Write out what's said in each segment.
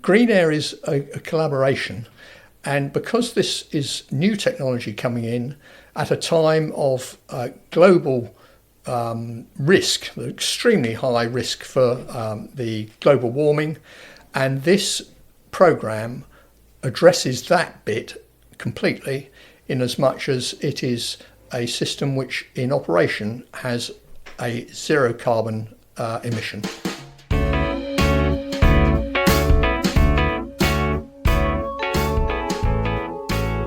GreenAir is a collaboration, and because this is new technology coming in at a time of global risk, extremely high risk for the global warming, and this program addresses that bit completely, in as much as it is a system which in operation has a zero carbon emission.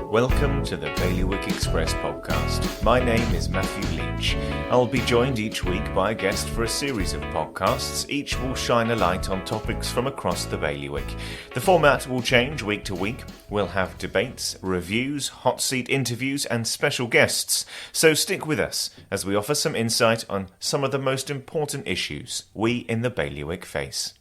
Welcome to the Bailiwick Express podcast. My name is Matthew Leach. I'll be joined each week by a guest for a series of podcasts. Each will shine a light on topics from across the Bailiwick. The format will change week to week. We'll have debates, reviews, hot seat interviews and special guests. So stick with us as we offer some insight on some of the most important issues we in the Bailiwick face.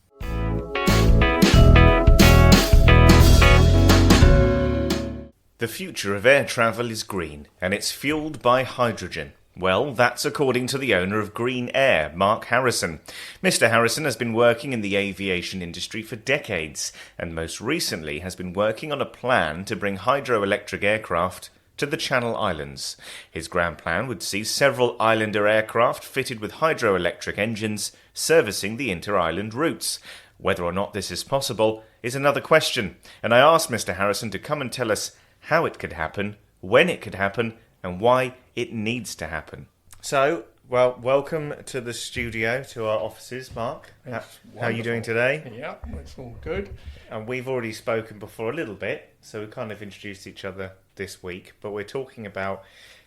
The future of air travel is green, and it's fuelled by hydrogen. Well, that's according to the owner of GreenAir, Mark Harrison. Mr. Harrison has been working in the aviation industry for decades, and most recently has been working on a plan to bring hydroelectric aircraft to the Channel Islands. His grand plan would see several islander aircraft fitted with hydroelectric engines servicing the inter-island routes. Whether or not this is possible is another question, and I asked Mr. Harrison to come and tell us how it could happen, when it could happen, and why it needs to happen. So, well, welcome to the studio, to our offices, Mark. How are you doing today? Yeah, it's all good. And we've already spoken before a little bit, so we kind of introduced each other this week, but we're talking about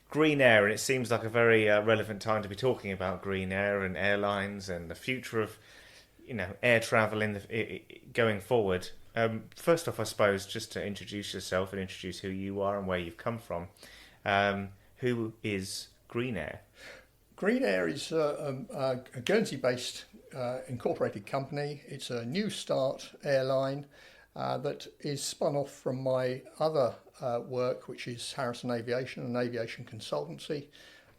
GreenAir, and it seems like a very relevant time to be talking about GreenAir and airlines and the future of, air travel going forward. First off, I suppose, just to introduce yourself and introduce who you are and where you've come from. Who is GreenAir? GreenAir is a Guernsey-based incorporated company. It's a new start airline that is spun off from my other work, which is Harrison Aviation, an aviation consultancy.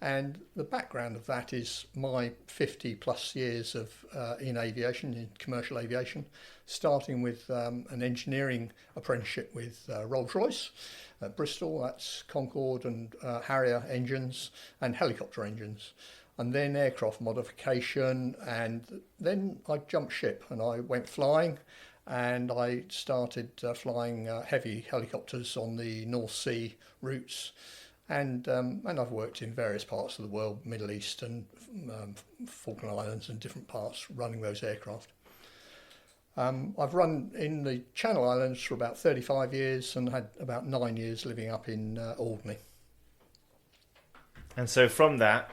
And the background of that is my 50 plus years of in aviation, in commercial aviation, starting with an engineering apprenticeship with Rolls-Royce at Bristol. That's Concorde and Harrier engines and helicopter engines, and then aircraft modification. And then I jumped ship and I went flying, and I started flying heavy helicopters on the North Sea routes. And I've worked in various parts of the world, Middle East and Falkland Islands and different parts, running those aircraft. I've run in the Channel Islands for about 35 years and had about 9 years living up in Alderney. And so from that,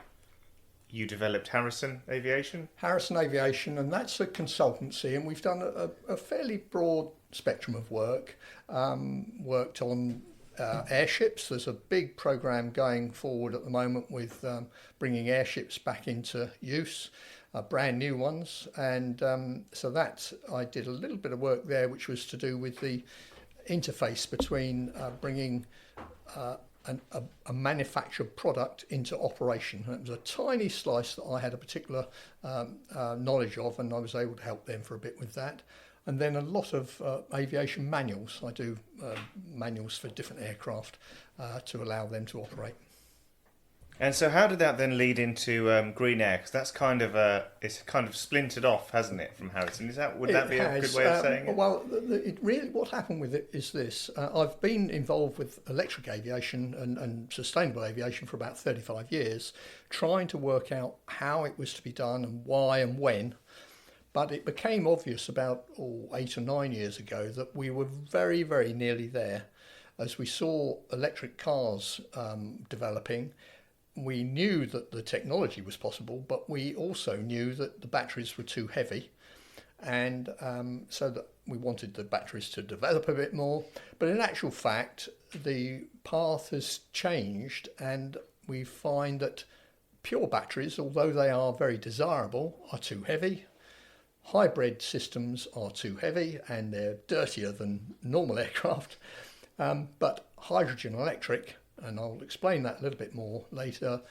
you developed Harrison Aviation? Harrison Aviation, and that's a consultancy, and we've done a fairly broad spectrum of work. Worked on airships. There's a big program going forward at the moment with bringing airships back into use, brand new ones, and so that I did a little bit of work there, which was to do with the interface between bringing a manufactured product into operation. And it was a tiny slice that I had a particular knowledge of, and I was able to help them for a bit with that. And then a lot of aviation manuals. I do manuals for different aircraft to allow them to operate. And so how did that then lead into GreenAir? Because that's it's kind of splintered off, hasn't it, from Harrison? Would that be a good way of saying it? Well, what happened with it is this. I've been involved with electric aviation and sustainable aviation for about 35 years, trying to work out how it was to be done and why and when. But it became obvious about 8 or 9 years ago that we were very, very nearly there. As we saw electric cars developing, we knew that the technology was possible, but we also knew that the batteries were too heavy. And so that we wanted the batteries to develop a bit more. But in actual fact, the path has changed, and we find that pure batteries, although they are very desirable, are too heavy. Hybrid systems are too heavy and they're dirtier than normal aircraft, but hydrogen electric, and I'll explain that a little bit more later,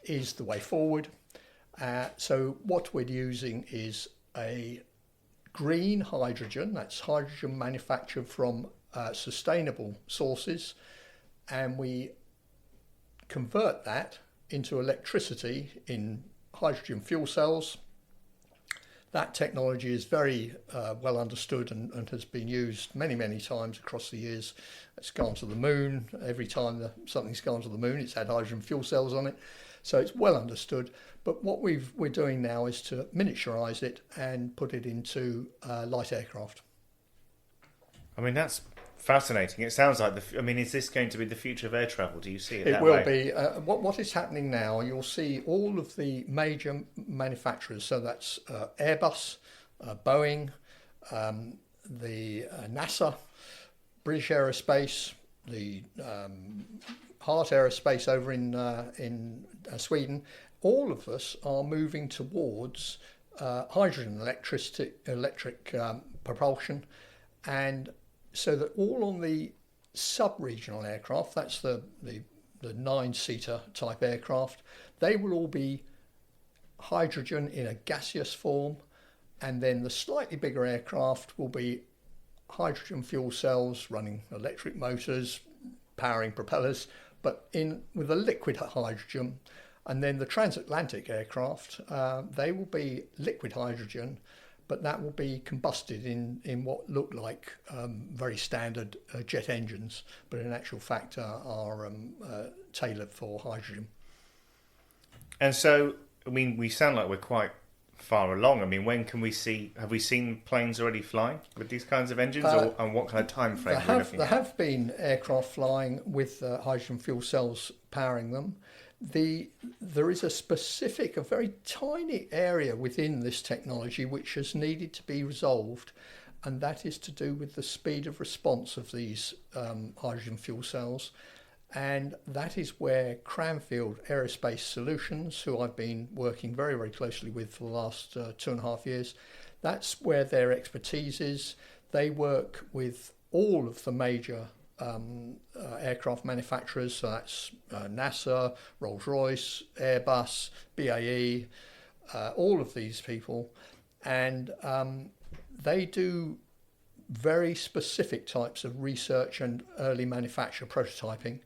is the way forward. So what we're using is a green hydrogen. That's hydrogen manufactured from sustainable sources, and we convert that into electricity in hydrogen fuel cells. That technology is very well understood and has been used many times across the years. It's gone to the moon. Every time something's gone to the moon, it's had hydrogen fuel cells on it. So it's well understood. But what we're doing now is to miniaturise it and put it into light aircraft. I mean, that's fascinating. It sounds like is this going to be the future of air travel? Do you see it that way? It will be. What is happening now, you'll see all of the major manufacturers, so that's Airbus, Boeing, the NASA, British Aerospace, the Heart Aerospace over in Sweden. All of us are moving towards hydrogen electric propulsion, and so that all on the sub-regional aircraft, that's the 9-seater type aircraft, they will all be hydrogen in a gaseous form, and then the slightly bigger aircraft will be hydrogen fuel cells running electric motors, powering propellers, but with a liquid hydrogen. And then the transatlantic aircraft, they will be liquid hydrogen, but that will be combusted in what look like very standard jet engines, but in actual fact are tailored for hydrogen. And so, I mean, we sound like we're quite far along. I mean, when can we see? Have we seen planes already flying with these kinds of engines, and what kind of time frame are we looking at? There have been aircraft flying with hydrogen fuel cells powering them. There is a very tiny area within this technology which has needed to be resolved, and that is to do with the speed of response of these hydrogen fuel cells. And that is where Cranfield Aerospace Solutions, who I've been working very closely with for the last 2.5 years, that's where their expertise is. They work with all of the major aircraft manufacturers, so that's NASA, Rolls-Royce, Airbus, BAE, all of these people, and they do very specific types of research and early manufacture prototyping.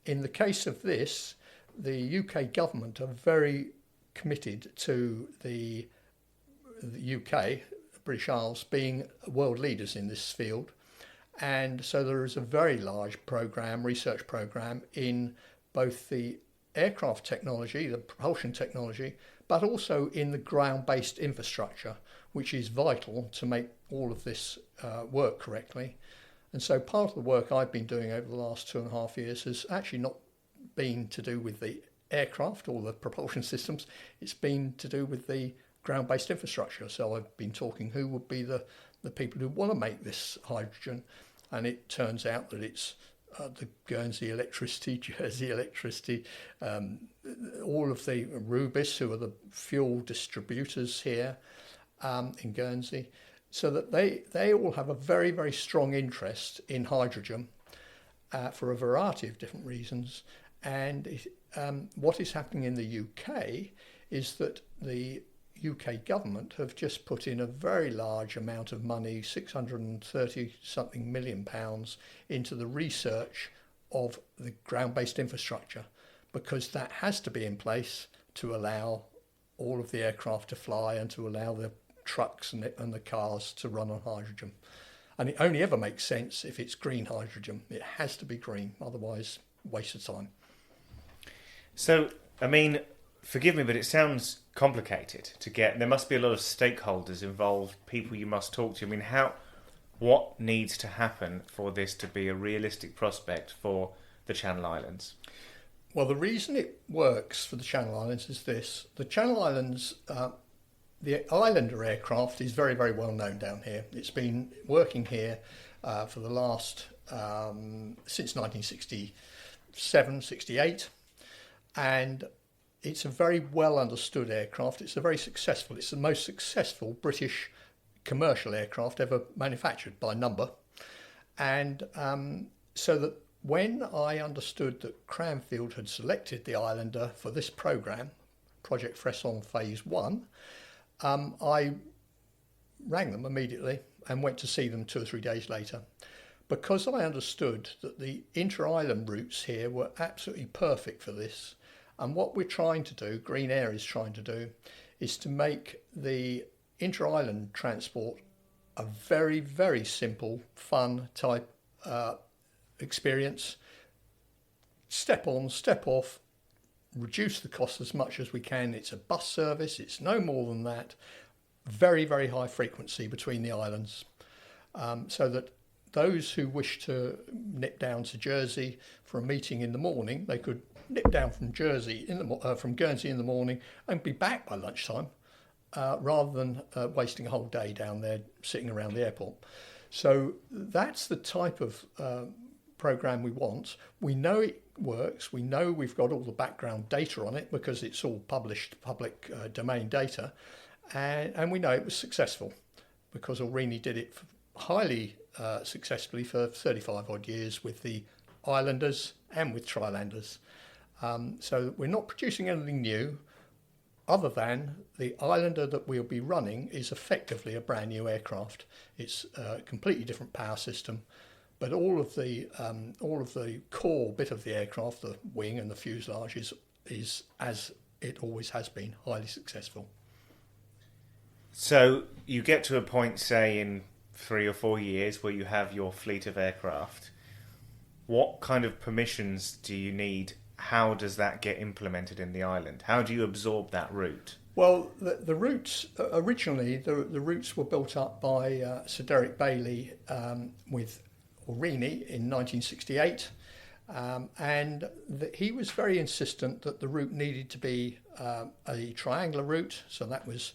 In the case of this, the UK government are very committed to the UK, British Isles, being world leaders in this field. And so there is a very large research program in both the aircraft technology, the propulsion technology, but also in the ground-based infrastructure, which is vital to make all of this work correctly. And so part of the work I've been doing over the last 2.5 years has actually not been to do with the aircraft or the propulsion systems, it's been to do with the ground-based infrastructure. So I've been talking who would be the people who want to make this hydrogen, and it turns out that it's the Guernsey electricity, Jersey electricity, all of the Rubis, who are the fuel distributors here in Guernsey, so that they all have a very strong interest in hydrogen for a variety of different reasons. And what is happening in the UK is that the UK government have just put in a very large amount of money, 630 something million pounds, into the research of the ground-based infrastructure, because that has to be in place to allow all of the aircraft to fly and to allow the trucks and the cars to run on hydrogen. And it only ever makes sense if it's green hydrogen. It has to be green, otherwise waste of time. So, I mean, forgive me, but it sounds complicated to get. There must be a lot of stakeholders involved, people you must talk to. I mean, what needs to happen for this to be a realistic prospect for the Channel Islands? Well, the reason it works for the Channel Islands is this. The Channel Islands, the Islander aircraft is very well known down here. It's been working here for the last, since 1967, 68. And it's a very well understood aircraft. It's the most successful British commercial aircraft ever manufactured by number. And so that when I understood that Cranfield had selected the Islander for this programme, Project Fresson Phase 1, I rang them immediately and went to see them 2 or 3 days later. Because I understood that the inter-island routes here were absolutely perfect for this, and what we're trying to do, GreenAir is trying to do, is to make the inter-island transport a very, very simple, fun type experience. Step on, step off, reduce the cost as much as we can. It's a bus service, it's no more than that. Very, very high frequency between the islands, so that those who wish to nip down to Jersey for a meeting in the morning, they could nip down from from Guernsey in the morning and be back by lunchtime, rather than wasting a whole day down there sitting around the airport. So that's the type of program we want. We know it works. We know we've got all the background data on it because it's all published public domain data, and we know it was successful because Aurigny did it highly successfully for 35 odd years with the islanders and with trilanders. So we're not producing anything new other than the islander that we'll be running is effectively a brand new aircraft. It's a completely different power system, but all of the core bit of the aircraft, the wing and the fuselage, is as it always has been, highly successful. So you get to a point, say, in 3 or 4 years where you have your fleet of aircraft. What kind of permissions do you need? How does that get implemented in the island? How do you absorb that route? Well, the routes, originally, the routes were built up by Sir Derek Bailey with Aurigny in 1968, and he was very insistent that the route needed to be a triangular route, so that was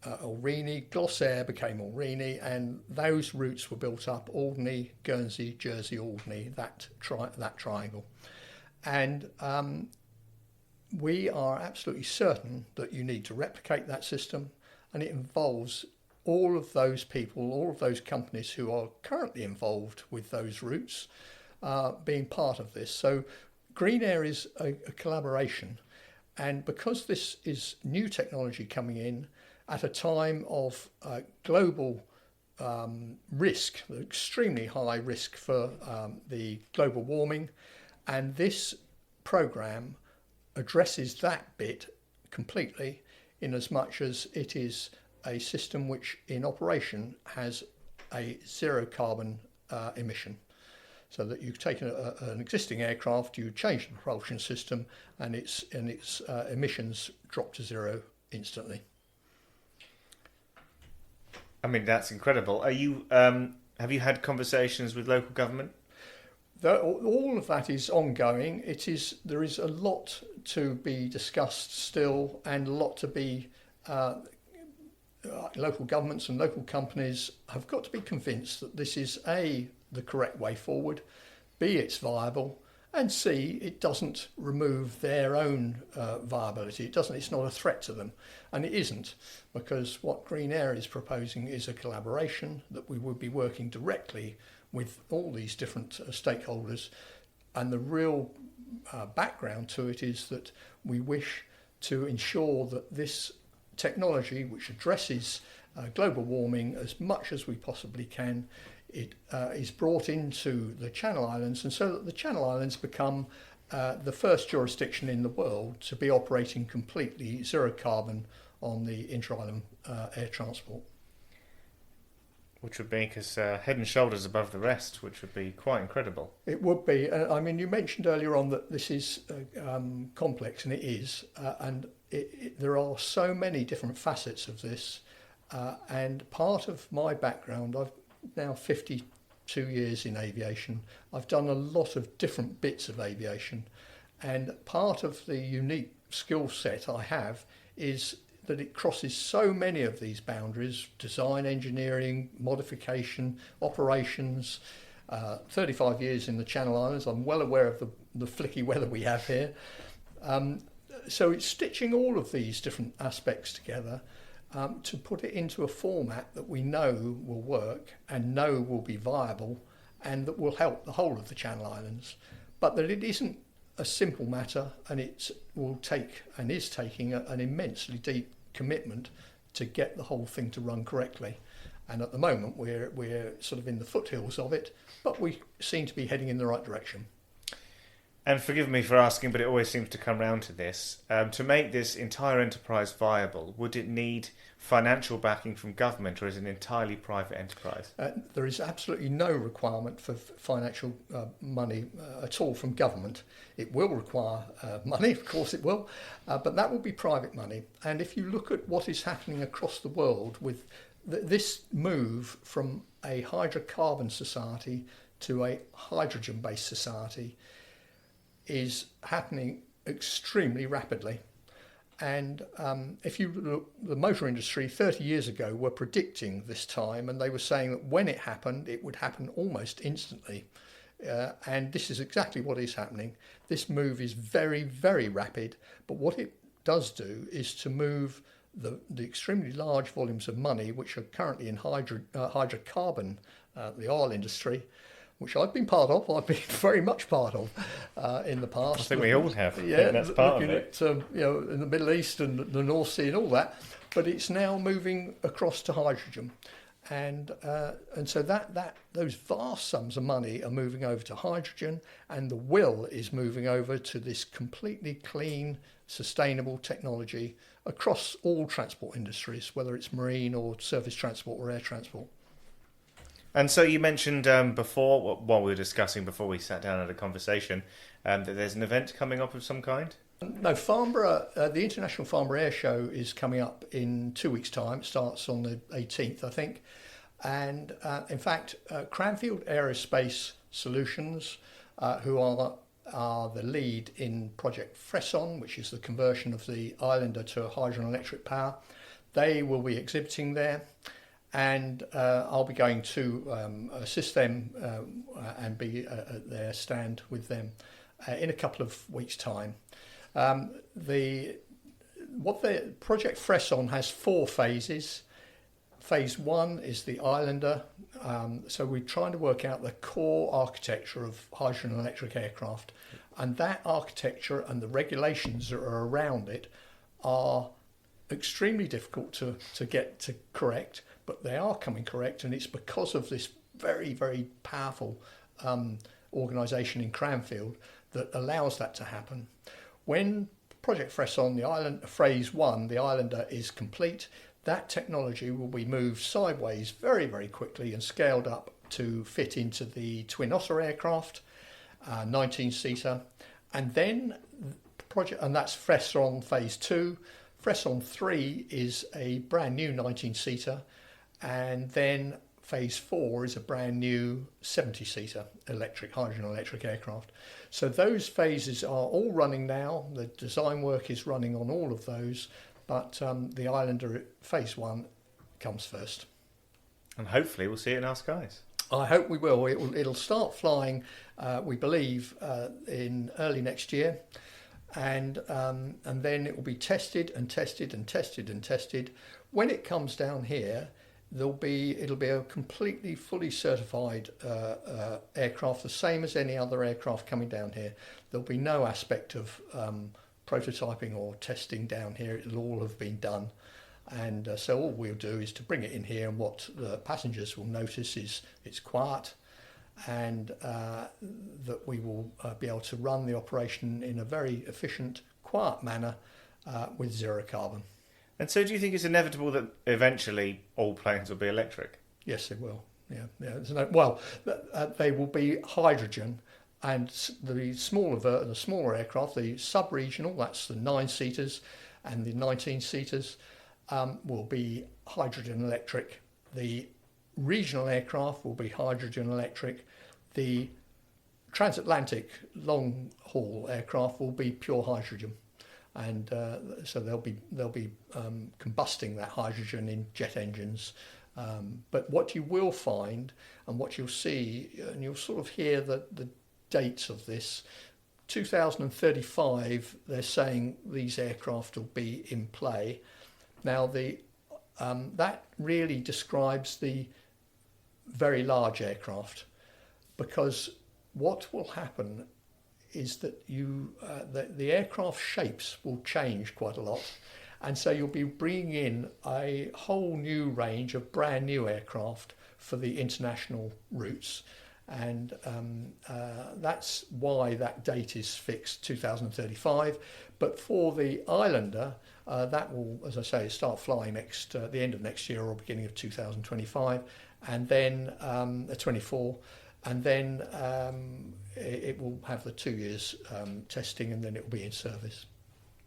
Aurigny, Glossair became Aurigny, and those routes were built up: Alderney, Guernsey, Jersey, Alderney, that triangle. And we are absolutely certain that you need to replicate that system, and it involves all of those people, all of those companies who are currently involved with those routes being part of this. So GreenAir is a collaboration, and because this is new technology coming in at a time of global risk, extremely high risk for the global warming, and this program addresses that bit completely, in as much as it is a system which in operation has a zero carbon emission. So that you take an existing aircraft, you change the propulsion system, and its emissions drop to zero instantly. I mean, that's incredible. Are you have you had conversations with local government? All of that is ongoing. There is a lot to be discussed still, and a lot to be. Local governments and local companies have got to be convinced that this is A, the correct way forward, B, it's viable, and C, it doesn't remove their own viability. It's not a threat to them, and it isn't, because what GreenAir is proposing is a collaboration that we would be working directly with all these different stakeholders, and the real background to it is that we wish to ensure that this technology, which addresses global warming as much as we possibly can, it is brought into the Channel Islands, and so that the Channel Islands become the first jurisdiction in the world to be operating completely zero carbon on the inter-island air transport. Which would make us head and shoulders above the rest, which would be quite incredible. It would be. I mean, you mentioned earlier on that this is complex, and it is. And there are so many different facets of this. And part of my background, I've now 52 years in aviation. I've done a lot of different bits of aviation. And part of the unique skill set I have is that it crosses so many of these boundaries: design, engineering, modification, operations. 35 years in the Channel Islands, I'm well aware of the flicky weather we have here. So it's stitching all of these different aspects together to put it into a format that we know will work and know will be viable and that will help the whole of the Channel Islands. But that it isn't a simple matter, and it will take and is taking an immensely deep commitment to get the whole thing to run correctly. And at the moment, we're sort of in the foothills of it, but we seem to be heading in the right direction. And forgive me for asking, but it always seems to come round to this. To make this entire enterprise viable, would it need financial backing from government, or is it an entirely private enterprise? There is absolutely no requirement for financial money at all from government. It will require money, of course it will, but that will be private money. And if you look at what is happening across the world with this move from a hydrocarbon society to a hydrogen-based society, is happening extremely rapidly. And if you look, the motor industry 30 years ago were predicting this time, and they were saying that when it happened, it would happen almost instantly. And this is exactly what is happening. This move is very, very rapid, but what it does do is to move the extremely large volumes of money which are currently in hydrocarbon, the oil industry, which I've been part of. I've been very much part of in the past. I think we all have. Yeah, that's part of it. In the Middle East and the North Sea and all that. But it's now moving across to hydrogen, and so that those vast sums of money are moving over to hydrogen, and the will is moving over to this completely clean, sustainable technology across all transport industries, whether it's marine or surface transport or air transport. And so you mentioned before, while we were discussing before we sat down at a conversation, that there's an event coming up of some kind? No, Farnborough, the International Farnborough Air Show is coming up in 2 weeks' time. It starts on the 18th, I think. And in fact, Cranfield Aerospace Solutions, who are the lead in Project Fresson, which is the conversion of the Islander to hydrogen electric power, they will be exhibiting there. And I'll be going to assist them and be at their stand with them in a couple of weeks' time. The Project Fresson has 4 phases. Phase 1 is the Islander. So we're trying to work out the core architecture of hydrogen electric aircraft, and that architecture and the regulations that are around it are extremely difficult to get to correct. But they are coming correct, and it's because of this very, very powerful organisation in Cranfield that allows that to happen. When Project Fresson, phase 1, the Islander, is complete, that technology will be moved sideways very, very quickly and scaled up to fit into the Twin Otter aircraft, 19-seater, and then and that's Fresson phase 2. Fresson 3 is a brand new 19-seater. And then phase 4 is a brand new 70-seater hydrogen electric aircraft. So those phases are all running now. The design work is running on all of those, but the Islander phase 1 comes first. And hopefully we'll see it in our skies. I hope we will. It'll start flying, we believe, in early next year. And then it will be tested and tested and tested and tested. When it comes down here, it'll be a completely fully certified aircraft, the same as any other aircraft coming down here. There'll be no aspect of prototyping or testing down here. It'll all have been done, and so all we'll do is to bring it in here, and what the passengers will notice is it's quiet, and that we will be able to run the operation in a very efficient, quiet manner with zero carbon. And so do you think it's inevitable that eventually all planes will be electric? Yes, they will. Yeah. They will be hydrogen, and the smaller aircraft, the sub-regional, that's the 9-seaters and the 19-seaters, will be hydrogen electric. The regional aircraft will be hydrogen electric. The transatlantic long-haul aircraft will be pure hydrogen. And so they'll be combusting that hydrogen in jet engines. But what you will find, and what you'll see, and you'll sort of hear the dates of this, 2035, they're saying these aircraft will be in play. Now, that really describes the very large aircraft, because what will happen is that the aircraft shapes will change quite a lot, And so you'll be bringing in a whole new range of brand new aircraft for the international routes. And that's why that date is fixed 2035. But for the Islander, that will, as I say, start flying the end of next year or beginning of 2025, and then 24, and then it will have the 2 years testing, and then it will be in service.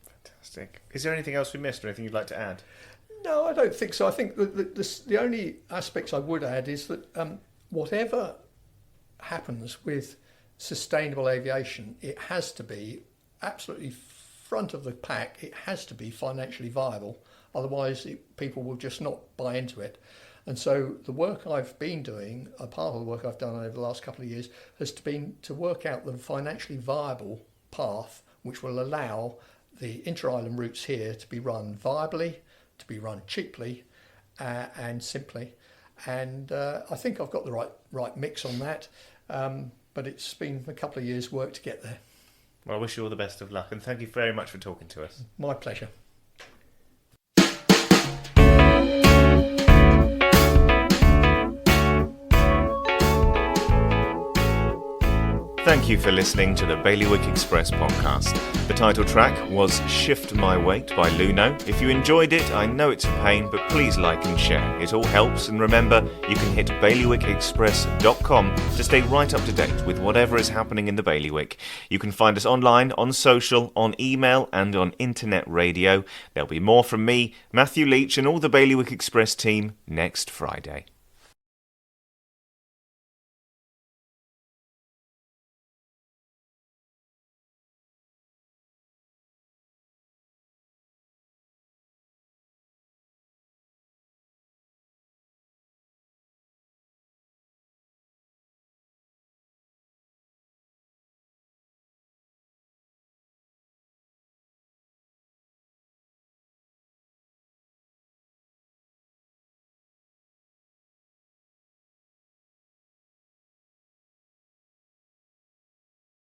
Fantastic. Is there anything else we missed, or anything you'd like to add? No, I don't think so. I think the only aspects I would add is that whatever happens with sustainable aviation, it has to be absolutely front of the pack. It has to be financially viable, otherwise people will just not buy into it. And so the work I've been doing, a part of the work I've done over the last couple of years, has been to work out the financially viable path which will allow the inter-island routes here to be run viably, to be run cheaply and simply. And I think I've got the right mix on that. But it's been a couple of years' work to get there. Well, I wish you all the best of luck, and thank you very much for talking to us. My pleasure. Thank you for listening to the Bailiwick Express podcast. The title track was Shift My Weight by Luno. If you enjoyed it, I know it's a pain, but please like and share. It all helps, and remember, you can hit bailiwickexpress.com to stay right up to date with whatever is happening in the Bailiwick. You can find us online, on social, on email, and on internet radio. There'll be more from me, Matthew Leach, and all the Bailiwick Express team next Friday.